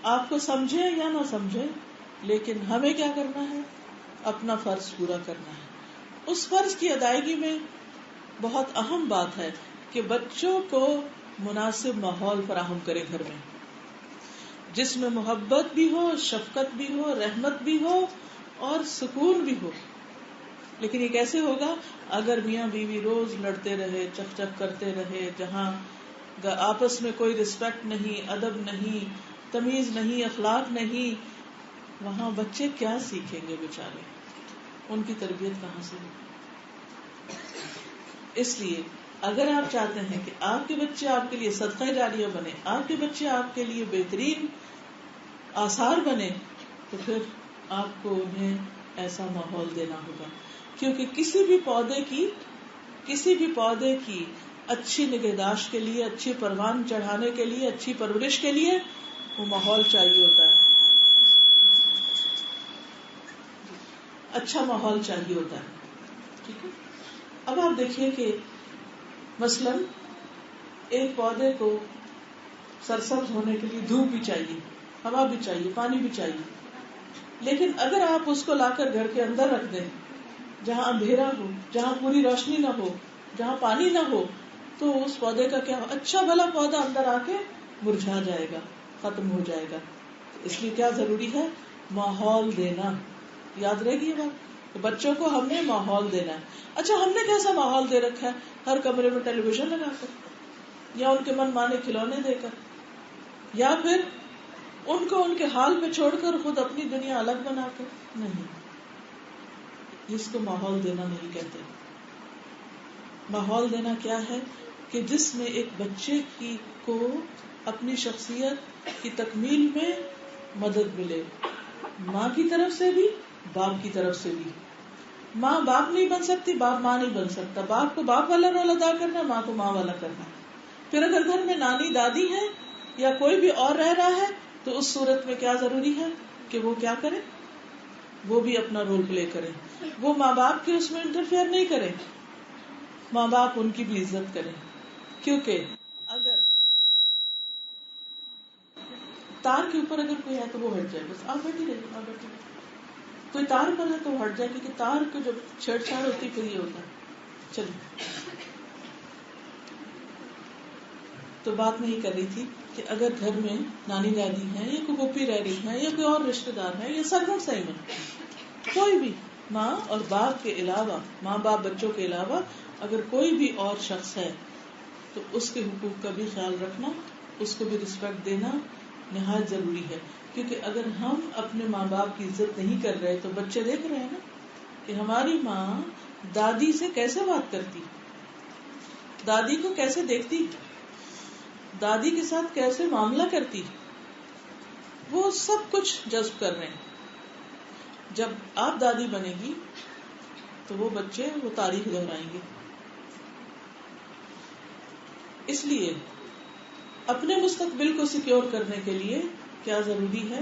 آپ کو سمجھے یا نہ سمجھے، لیکن ہمیں کیا کرنا ہے؟ اپنا فرض پورا کرنا ہے. اس فرض کی ادائیگی میں بہت اہم بات ہے کہ بچوں کو مناسب ماحول فراہم کرے گھر میں، جس میں محبت بھی ہو، شفقت بھی ہو، رحمت بھی ہو اور سکون بھی ہو. لیکن یہ کیسے ہوگا؟ اگر میاں بیوی روز لڑتے رہے، چک چک کرتے رہے، جہاں آپس میں کوئی رسپیکٹ نہیں، ادب نہیں، تمیز نہیں، اخلاق نہیں، وہاں بچے کیا سیکھیں گے بیچارے؟ ان کی تربیت کہاں سے ہوگی؟ اس لیے اگر آپ چاہتے ہیں کہ آپ کے بچے آپ کے لیے صدقہ جاریہ بنے، آپ کے بچے آپ کے لیے بہترین آثار بنے، تو پھر آپ کو انہیں ایسا ماحول دینا ہوگا. کیونکہ کسی بھی پودے کی اچھی نگہداشت کے لیے، اچھی پروان چڑھانے کے لیے، اچھی پرورش کے لیے وہ ماحول چاہیے ہوتا ہے، اچھا ماحول چاہیے ہوتا ہے. ٹھیک ہے. اب آپ دیکھیے کہ مثلا ایک پودے کو سرسبز ہونے کے لیے دھوپ بھی چاہیے، ہوا بھی چاہیے، پانی بھی چاہیے. لیکن اگر آپ اس کو لا کر گھر کے اندر رکھ دیں، جہاں اندھیرا ہو، جہاں پوری روشنی نہ ہو، جہاں پانی نہ ہو، تو اس پودے کا کیا ہو؟ اچھا بھلا پودا اندر آ کے مرجھا جائے گا، ختم ہو جائے گا. اس لیے کیا ضروری ہے؟ ماحول دینا. یاد رہے گی یہ بات. تو بچوں کو ہم نے ماحول دینا ہے. اچھا ہم نے کیسا ماحول دے رکھا ہے؟ ہر کمرے میں ٹیلی ویژن لگا کر, یا ان کے من مانے کھلونے دے کر, یا پھر ان کو ان کے حال پہ چھوڑ کر خود اپنی دنیا الگ بنا کر. نہیں, جس کو ماحول دینا نہیں کہتے. ماحول دینا کیا ہے کہ جس میں ایک بچے کو اپنی شخصیت کی تکمیل میں مدد ملے, ماں کی طرف سے بھی باپ کی طرف سے بھی. ماں باپ نہیں بن سکتی, باپ ماں نہیں بن سکتا. باپ کو باپ والا رول ادا کرنا, ماں کو ماں والا کرنا. پھر اگر گھر میں نانی دادی ہے یا کوئی بھی اور رہ رہا ہے تو اس صورت میں کیا ضروری ہے کہ وہ کیا کرے, وہ بھی اپنا رول پلے کرے. وہ ماں باپ کے اس میں انٹرفیئر نہیں کرے, ماں باپ ان کی بھی عزت کرے. کیونکہ اگر تار کے اوپر اگر کوئی ہے تو وہ ہٹ جائے, بس آپ بیٹھی رہیے, آپ بیٹھی رہیے. کوئی تار پر ہے تو وہ ہٹ جائے, کیونکہ تار کو جب چھیڑ چھاڑ ہوتی پھر یہ ہوتا ہے. چلیے, تو بات میں یہ کر رہی تھی کہ اگر گھر میں نانی دادی ہے یا کوئی پھوپھی رہ رہی ہے یا کوئی اور رشتے دار ہے یا سگن صحیح میں کوئی بھی, ماں اور باپ کے علاوہ, ماں باپ بچوں کے علاوہ اگر کوئی بھی اور شخص ہے تو اس کے حقوق کا بھی خیال رکھنا, اس کو بھی رسپیکٹ دینا نہایت ضروری ہے. کیونکہ اگر ہم اپنے ماں باپ کی عزت نہیں کر رہے تو بچے دیکھ رہے ہیں نا کہ ہماری ماں دادی سے کیسے بات کرتی, دادی کو کیسے دیکھتی, دادی کے ساتھ کیسے معاملہ کرتی, وہ سب کچھ جذب کر رہے ہیں. جب آپ دادی بنے گی تو وہ بچے وہ تاریخ دہرائیں گے. اس لیے اپنے مستقبل کو سیکیور کرنے کے لیے کیا ضروری ہے,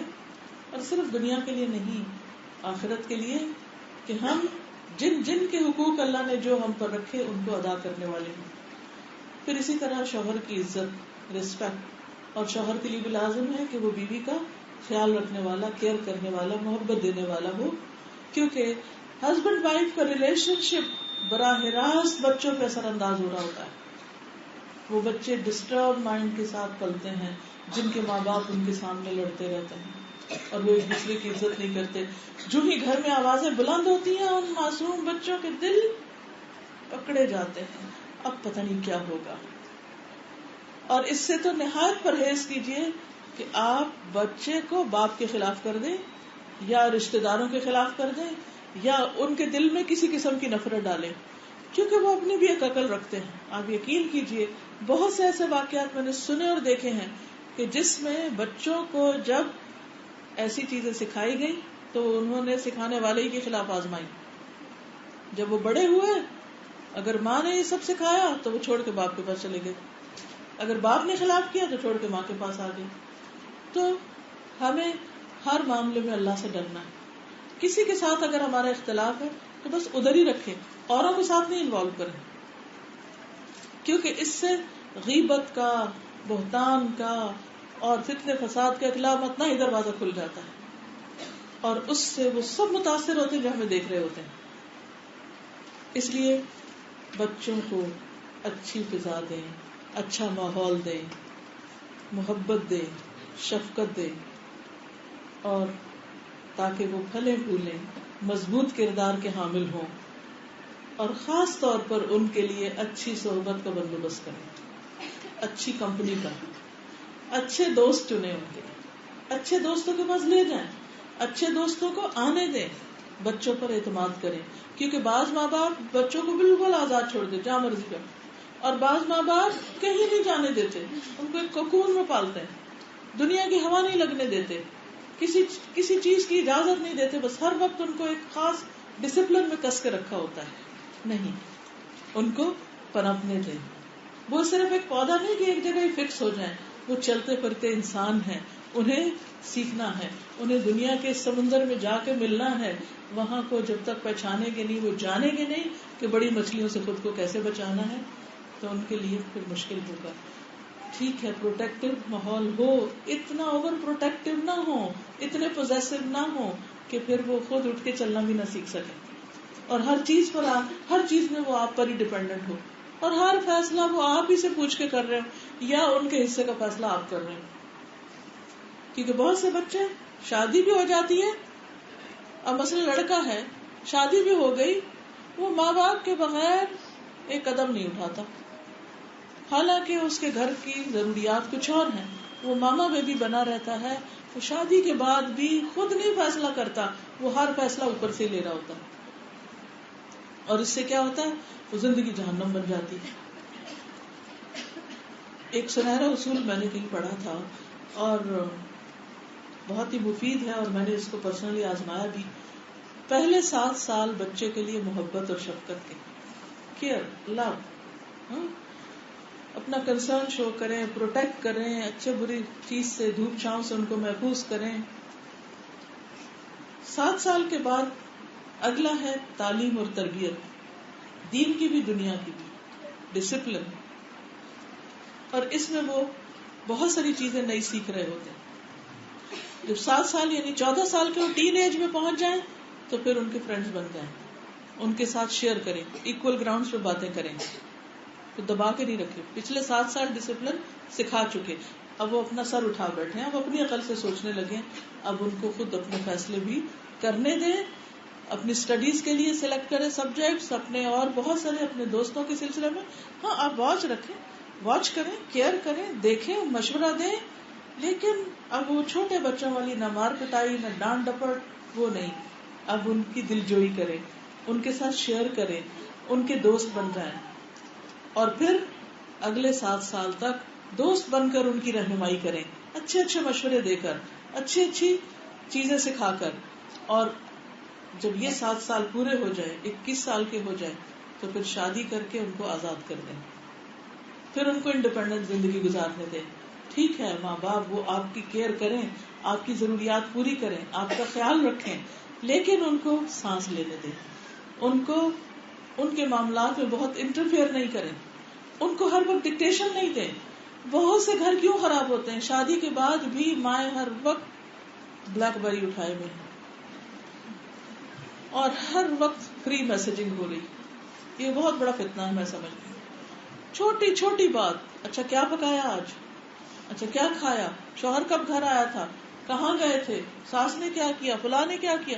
اور صرف دنیا کے لیے نہیں, آخرت کے لیے, کہ ہم جن جن کے حقوق اللہ نے جو ہم پر رکھے ان کو ادا کرنے والے ہیں. پھر اسی طرح شوہر کی عزت, رسپیکٹ, اور شوہر کے لیے بھی لازم ہے کہ وہ بیوی کا خیال رکھنے والا, کیئر کرنے والا, محبت دینے والا ہو. کیونکہ ہسبینڈ وائف کا ریلیشن شپ براہ راست بچوں پہ اثر انداز ہو رہا ہوتا ہے. وہ بچے ڈسٹرب مائنڈ کے ساتھ پلتے ہیں جن کے ماں باپ ان کے سامنے لڑتے رہتے ہیں اور وہ ایک دوسرے کی عزت نہیں کرتے. جو ہی گھر میں آوازیں بلند ہوتی ہیں ان معصوم بچوں کے دل پکڑے جاتے ہیں, اب پتہ نہیں کیا ہوگا. اور اس سے تو نہایت پرہیز کیجیے کہ آپ بچے کو باپ کے خلاف کر دیں یا رشتہ داروں کے خلاف کر دیں یا ان کے دل میں کسی قسم کی نفرت ڈالیں, کیونکہ وہ اپنی بھی ایک عقل رکھتے ہیں. آپ یقین کیجیے بہت سے ایسے واقعات میں نے سنے اور دیکھے ہیں کہ جس میں بچوں کو جب ایسی چیزیں سکھائی گئی تو انہوں نے سکھانے والے ہی کے خلاف آزمائی. جب وہ بڑے ہوئے, اگر ماں نے یہ سب سکھایا تو وہ چھوڑ کے باپ کے پاس چلے گئے, اگر باپ نے خلاف کیا تو چھوڑ کے ماں کے پاس آ گئے. تو ہمیں ہر معاملے میں اللہ سے ڈرنا ہے. کسی کے ساتھ اگر ہمارا اختلاف ہے تو بس ادھر ہی رکھیں, اوروں کے ساتھ نہیں انوالو کریں, کیونکہ اس سے غیبت کا, بہتان کا اور فتنہ فساد کا اطلاع اتنا ہی دروازہ کھل جاتا ہے, اور اس سے وہ سب متاثر ہوتے ہیں جو ہمیں دیکھ رہے ہوتے ہیں. اس لیے بچوں کو اچھی فضا دیں, اچھا ماحول دیں, محبت دیں, شفقت دیں, اور تاکہ وہ پھلے پھولیں, مضبوط کردار کے حامل ہوں, اور خاص طور پر ان کے لیے اچھی صحبت کا بندوبست کریں, اچھی کمپنی کا, اچھے دوست چنیں, ان کے اچھے دوستوں کے پاس لے جائیں, اچھے دوستوں کو آنے دیں, بچوں پر اعتماد کریں. کیونکہ بعض ماں باپ بچوں کو بالکل آزاد چھوڑ دے جہاں مرضی کر, اور بعض ماں باپ کہیں نہیں جانے دیتے, ان کو ایک کوکون میں پالتے ہیں, دنیا کی ہوا نہیں لگنے دیتے, کسی چیز کی اجازت نہیں دیتے, بس ہر وقت ان کو ایک خاص ڈسپلن میں کس کے رکھا ہوتا ہے. نہیں, ان کو پنپنے دیں. وہ صرف ایک پودا نہیں کہ ایک جگہ ہی فکس ہو جائیں, وہ چلتے پھرتے انسان ہیں, انہیں سیکھنا ہے, انہیں دنیا کے سمندر میں جا کے ملنا ہے. وہاں کو جب تک پہچانیں گے نہیں, وہ جانیں گے نہیں کہ بڑی مچھلیوں سے خود کو کیسے بچانا ہے, تو ان کے لیے پھر مشکل ہوگا. ٹھیک ہے, پروٹیکٹیو ماحول ہو, اتنا اوور پروٹیکٹیو نہ ہو, اتنے پوزیسو نہ ہو کہ پھر وہ خود اٹھ کے چلنا بھی نہ سیکھ سکے, اور ہر چیز میں وہ آپ پر ہی ڈیپینڈنٹ ہو, اور ہر فیصلہ وہ آپ ہی سے پوچھ کے کر رہے ہو یا ان کے حصے کا فیصلہ آپ کر رہے ہو. کیونکہ بہت سے بچے, شادی بھی ہو جاتی ہے, اب مثلا لڑکا ہے شادی بھی ہو گئی، وہ ماں باپ کے بغیر ایک قدم نہیں اٹھاتا، حالانکہ اس کے گھر کی ضروریات کچھ اور ہیں، وہ ماما بیبی بنا رہتا ہے، وہ شادی کے بعد بھی خود نہیں فیصلہ کرتا، وہ ہر فیصلہ اوپر سے لے رہا ہوتا ہے، اور اس سے کیا ہوتا ہے، وہ زندگی جہنم بن جاتی ہے۔ ایک سنہرا اصول میں نے کہیں پڑھا تھا اور بہت ہی مفید ہے، اور میں نے اس کو پرسنلی آزمایا بھی۔ پہلے 7 سال بچے کے لیے محبت اور شفقت کے، کیئر، لو، اپنا کنسرن شو کریں، پروٹیکٹ کریں، اچھے بری چیز سے، دھوپ چھاؤں سے ان کو محفوظ کریں۔ 7 سال کے بعد اگلا ہے تعلیم اور تربیت، دین کی بھی دنیا کی بھی، ڈسپلن، اور اس میں وہ بہت ساری چیزیں نئی سیکھ رہے ہوتے ہیں۔ جب 7 سال یعنی 14 سال کے وہ ٹین ایج میں پہنچ جائیں تو پھر ان کے فرینڈز بن جائیں، ان کے ساتھ شیئر کریں، ایکول گراؤنڈز پہ باتیں کریں، تو دبا کے نہیں رکھے۔ پچھلے 7 سال ڈسپلن سکھا چکے، اب وہ اپنا سر اٹھا بیٹھے ہیں، اب اپنی عقل سے سوچنے لگے، اب ان کو خود اپنے فیصلے بھی کرنے دیں، اپنی اسٹڈیز کے لیے سلیکٹ کریں سبجیکٹس، اپنے اور بہت سارے اپنے دوستوں کے سلسلے میں۔ ہاں آپ واچ رکھیں، واچ کریں، کیئر کریں، دیکھیں، مشورہ دیں، لیکن اب وہ چھوٹے بچوں والی نہ مار پٹائی نہ ڈانٹ ڈپٹ وہ نہیں، اب ان کی دلجوئی کریں، ان کے ساتھ شیئر کریں، ان کے دوست بن جائیں، اور پھر اگلے 7 سال تک دوست بن کر ان کی رہنمائی کریں، اچھے اچھے مشورے دے کر، اچھی اچھی چیزیں سکھا کر، اور جب یہ 7 سال پورے ہو جائے، 21 سال کے ہو جائے، تو پھر شادی کر کے ان کو آزاد کر دیں، پھر ان کو انڈیپینڈنٹ زندگی گزارنے دیں۔ ٹھیک ہے ماں باپ وہ آپ کی کیئر کریں، آپ کی ضروریات پوری کریں، آپ کا خیال رکھیں، لیکن ان کو سانس لینے دیں، ان کو ان کے معاملات میں بہت انٹرفیئر نہیں کریں، ان کو ہر وقت ڈکٹیشن نہیں دیں۔ بہت سے گھر کیوں خراب ہوتے ہیں؟ شادی کے بعد بھی مائیں ہر وقت بلیک بیری اٹھائے ہوئے ہیں اور ہر وقت فری میسجنگ ہو رہی، یہ بہت بڑا فتنہ ہے۔ میں سمجھتی ہوں چھوٹی چھوٹی بات، اچھا کیا پکایا آج، اچھا کیا کھایا، شوہر کب گھر آیا تھا، کہاں گئے تھے، ساس نے کیا کیا، فلاں نے کیا کیا،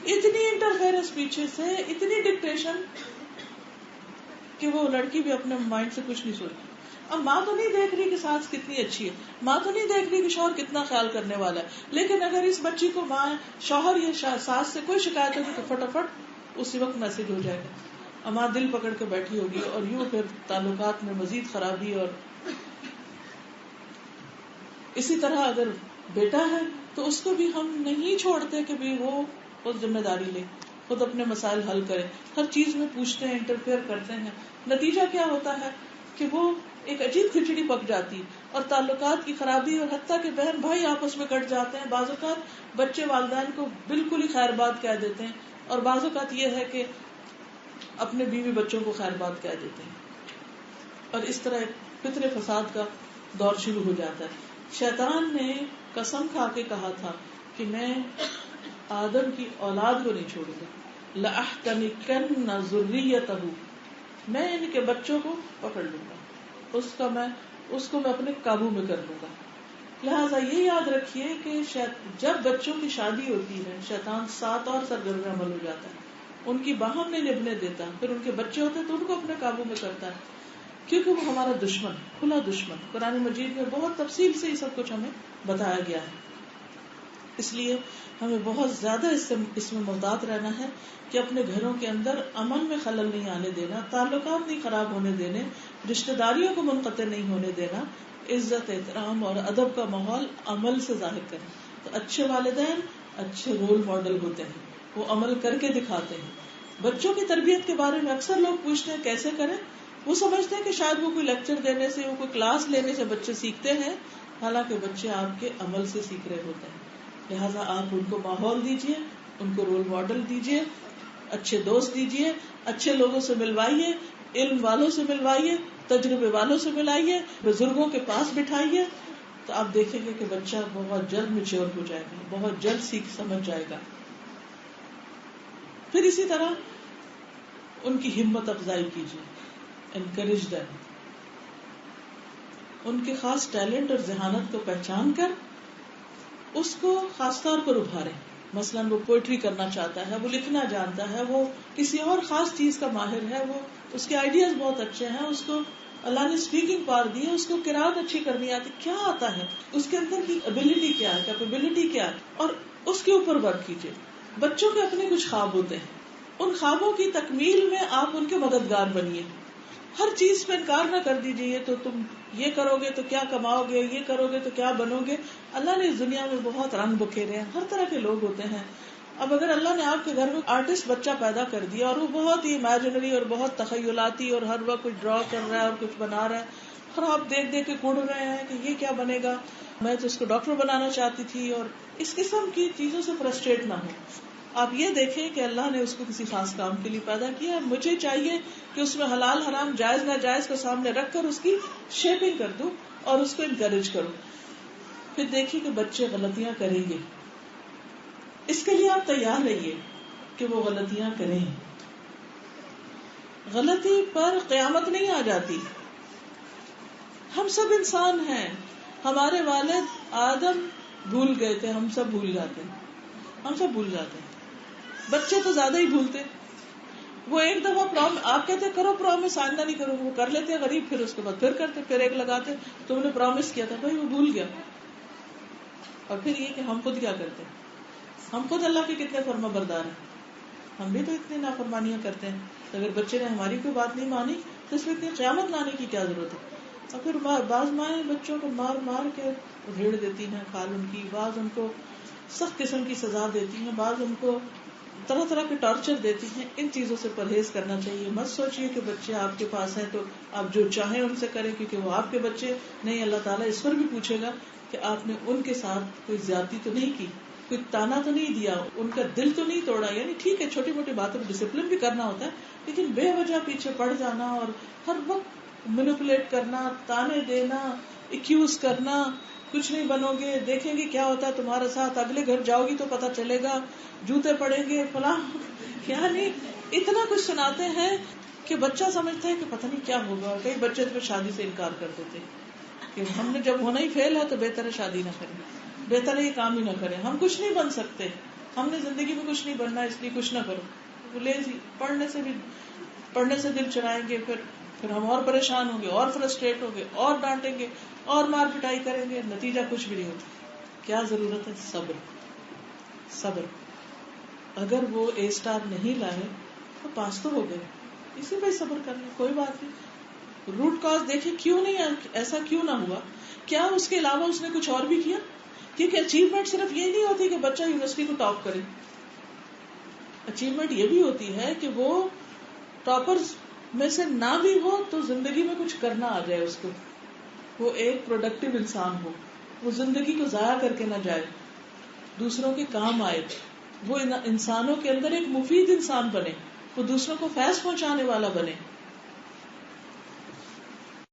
اتنی انٹرفیئرنس پیچھے سے، اتنی ڈکٹیشن کہ وہ لڑکی بھی اپنے مائنڈ سے کچھ نہیں سوچتی۔ اب ماں تو نہیں دیکھ رہی کہ ساس کتنی اچھی ہے، ماں تو نہیں دیکھ رہی کہ شوہر کتنا خیال کرنے والا ہے، لیکن اگر اس بچی کو ماں، شوہر یا ساس سے کوئی شکایت ہوگی تو فٹافٹ اسی وقت میسج ہو جائے گا، اب ماں دل پکڑ کے بیٹھی ہوگی، اور یوں پھر تعلقات میں مزید خرابی۔ اور اسی طرح اگر بیٹا ہے تو اس کو بھی ہم نہیں چھوڑتے کہ بھی وہ خود ذمہ داری لے، خود اپنے مسائل حل کرے، ہر چیز میں پوچھتے ہیں، انٹرفیئر کرتے ہیں۔ نتیجہ کیا ہوتا ہے کہ وہ ایک عجیب کھچڑی پک جاتی، اور تعلقات کی خرابی، اور حتیٰ کہ بہن بھائی آپس میں کٹ جاتے ہیں۔ بعض اوقات بچے والدین کو بالکل ہی خیر بات کہہ دیتے ہیں، اور بعض اوقات یہ ہے کہ اپنے بیوی بچوں کو خیر بات کہہ دیتے ہیں، اور اس طرح ایک فطرے فساد کا دور شروع ہو جاتا ہے۔ شیطان نے قسم کھا کے کہا تھا کہ میں آدم کی اولاد کو نہیں چھوڑوں گا، لَأَحْتَنِكَنَّ ذُرِّيَّتَهُ، میں ان کے بچوں کو پکڑ لوں گا، اس کو میں اپنے قابو میں کر لوں گا۔ لہٰذا یہ یاد رکھیے کہ جب بچوں کی شادی ہوتی ہے، شیطان 7 اور سرگرم عمل ہو جاتا ہے، ان کی باہم نہیں نبھنے دیتا، پھر ان کے بچے ہوتے ہیں تو ان کو اپنے قابو میں کرتا ہے، کیونکہ وہ ہمارا دشمن، کھلا دشمن۔ قرآن مجید میں بہت تفصیل سے یہ سب کچھ ہمیں بتایا گیا ہے، اس لیے ہمیں بہت زیادہ اس میں محتاط رہنا ہے کہ اپنے گھروں کے اندر امن میں خلل نہیں آنے دینا، تعلقات نہیں خراب ہونے دینے، رشتہ داریوں کو منقطع نہیں ہونے دینا، عزت، احترام اور ادب کا ماحول عمل سے ظاہر کریں۔ تو اچھے والدین اچھے رول ماڈل ہوتے ہیں، وہ عمل کر کے دکھاتے ہیں۔ بچوں کی تربیت کے بارے میں اکثر لوگ پوچھتے ہیں کیسے کریں، وہ سمجھتے ہیں کہ شاید وہ کوئی لیکچر دینے سے، وہ کوئی کلاس لینے سے بچے سیکھتے ہیں، حالانکہ بچے آپ کے عمل سے سیکھ رہے ہوتے ہیں۔ لہٰذا آپ ان کو ماحول دیجیے، ان کو رول ماڈل دیجیے، اچھے دوست دیجیے، اچھے لوگوں سے ملوائیے، علم والوں سے ملوائیے، تجربے والوں سے ملائیے، بزرگوں کے پاس بٹھائیے، تو آپ دیکھیں گے کہ بچہ بہت جلد میچور ہو جائے گا، بہت جلد سیکھ سمجھ جائے گا۔ پھر اسی طرح ان کی ہمت افزائی کیجیے، انکریج دیم، ان کے خاص ٹیلنٹ اور ذہانت کو پہچان کر اس کو خاص طور پر ابھاریں۔ مثلاً وہ پوئٹری کرنا چاہتا ہے, وہ لکھنا جانتا ہے, وہ کسی اور خاص چیز کا ماہر ہے, وہ اس کے آئیڈیاز بہت اچھے ہیں, اس کو اللہ نے اسپیکنگ پاور دی ہے, اس کو قرات اچھی کرنی آتی, کیا آتا ہے, اس کے اندر کی ابیلٹی کیا ہے, کیپیبلٹی کیا ہے, اور اس کے اوپر ورک کیجیے. بچوں کے اپنے کچھ خواب ہوتے ہیں, ان خوابوں کی تکمیل میں آپ ان کے مددگار بنیے. ہر چیز پہ انکار نہ کر دیجیے, تو تم یہ کرو گے تو کیا کماؤ گے, یہ کرو گے تو کیا بنو گے. اللہ نے اس دنیا میں بہت رنگ بکھیرے ہیں, ہر طرح کے لوگ ہوتے ہیں. اب اگر اللہ نے آپ کے گھر میں آرٹسٹ بچہ پیدا کر دیا اور وہ بہت ہی امیجنری اور بہت تخیلاتی اور ہر وقت کچھ ڈرا کر رہا ہے اور کچھ بنا رہا ہے, اور آپ دیکھ دیکھ کے کڑ رہے ہیں کہ یہ کیا بنے گا, میں تو اس کو ڈاکٹر بنانا چاہتی تھی, اور اس قسم کی چیزوں سے فرسٹریٹ نہ ہو. آپ یہ دیکھیں کہ اللہ نے اس کو کسی خاص کام کے لیے پیدا کیا ہے, مجھے چاہیے کہ اس میں حلال حرام جائز ناجائز کو سامنے رکھ کر اس کی شیپنگ کر دوں اور اس کو انکریج کروں. پھر دیکھیے کہ بچے غلطیاں کریں گے, اس کے لیے آپ تیار رہیے کہ وہ غلطیاں کریں. غلطی پر قیامت نہیں آ جاتی. ہم سب انسان ہیں, ہمارے والد آدم بھول گئے تھے, ہم سب بھول جاتے ہیں, ہم سب بھول جاتے ہیں. بچے تو زیادہ ہی بھولتے. وہ ایک دفعہ آپ کہتے کرو پرومس, آئندہ نہیں کرو, وہ کر لیتے غریب, پھر اس کے بعد پھر کرتے, پھر ایک لگاتے تم نے پرومس کیا تھا, بھائی وہ بھول گیا. اور پھر یہ کہ ہم خود کیا کرتے ہیں, ہم خود اللہ کے کتنے فرما بردار ہیں, ہم بھی تو اتنی نافرمانیاں کرتے ہیں. اگر بچے نے ہماری کوئی بات نہیں مانی تو اس میں اتنی قیامت لانے کی کیا ضرورت ہے. اور پھر بعض مائیں بچوں کو مار مار کے ریڑھ دیتی ہیں کھال ان کی, بعض ان کو سخت قسم کی سزا دیتی ہیں, بعض ان کو طرح طرح کے ٹارچر دیتی ہیں. ان چیزوں سے پرہیز کرنا چاہیے. مت سوچیے کہ بچے آپ کے پاس ہیں تو آپ جو چاہیں ان سے کریں, کیونکہ وہ آپ کے بچے نہیں. اللہ تعالیٰ اس پر بھی پوچھے گا کہ آپ نے ان کے ساتھ کوئی زیادتی تو نہیں کی, کوئی تانا تو نہیں دیا, ان کا دل تو نہیں توڑا. یعنی ٹھیک ہے چھوٹی موٹی باتوں میں ڈسپلن بھی کرنا ہوتا ہے, لیکن بے وجہ پیچھے پڑ جانا اور ہر وقت مینیپولیٹ کرنا, تانے دینا, ایکیوز کرنا, کچھ نہیں بنو گے, دیکھیں گے کیا ہوتا ہے تمہارے ساتھ, اگلے گھر جاؤ گی تو پتہ چلے گا, جوتے پڑیں گے فلاں, یعنی اتنا کچھ سناتے ہیں کہ بچہ سمجھتا ہے کہ پتہ نہیں کیا ہوگا. کئی بچے تو شادی سے انکار کر دیتے کہ ہم نے جب ہونا ہی فیل ہے تو بہتر ہے شادی نہ کریں, بہتر ہے یہ کام ہی نہ کریں, ہم کچھ نہیں بن سکتے, ہم نے زندگی میں کچھ نہیں بننا, اس لیے کچھ نہ کرو. لیزی, پڑھنے سے دل چرائیں گے, پھر ہم اور پریشان ہوں گے, اور فرسٹریٹ ہوں گے, اور ڈانٹیں گے, اور مار پٹائی کریں گے, نتیجہ کچھ بھی نہیں ہوتا. کیا ضرورت ہے؟ صبر. اگر وہ A* نہیں لائے تو پاس تو ہو گئے, اسی پہ صبر کر لیں, کوئی بات نہیں. روٹ کاز دیکھیں کیوں نہیں ایسا کیوں نہ ہوا, کیا اس کے علاوہ اس نے کچھ اور بھی کیا. کیونکہ اچیومنٹ صرف یہ نہیں ہوتی کہ بچہ یونیورسٹی کو ٹاپ کرے, اچیومنٹ یہ بھی ہوتی ہے کہ وہ ٹاپرز میں سے نہ بھی ہو تو زندگی میں کچھ کرنا آ جائے اس کو, وہ ایک پروڈکٹیو انسان ہو, وہ زندگی کو ضائع کر کے نہ جائے, دوسروں کے کام آئے, وہ انسانوں کے اندر ایک مفید انسان بنے, وہ دوسروں کو فیض پہنچانے والا بنے.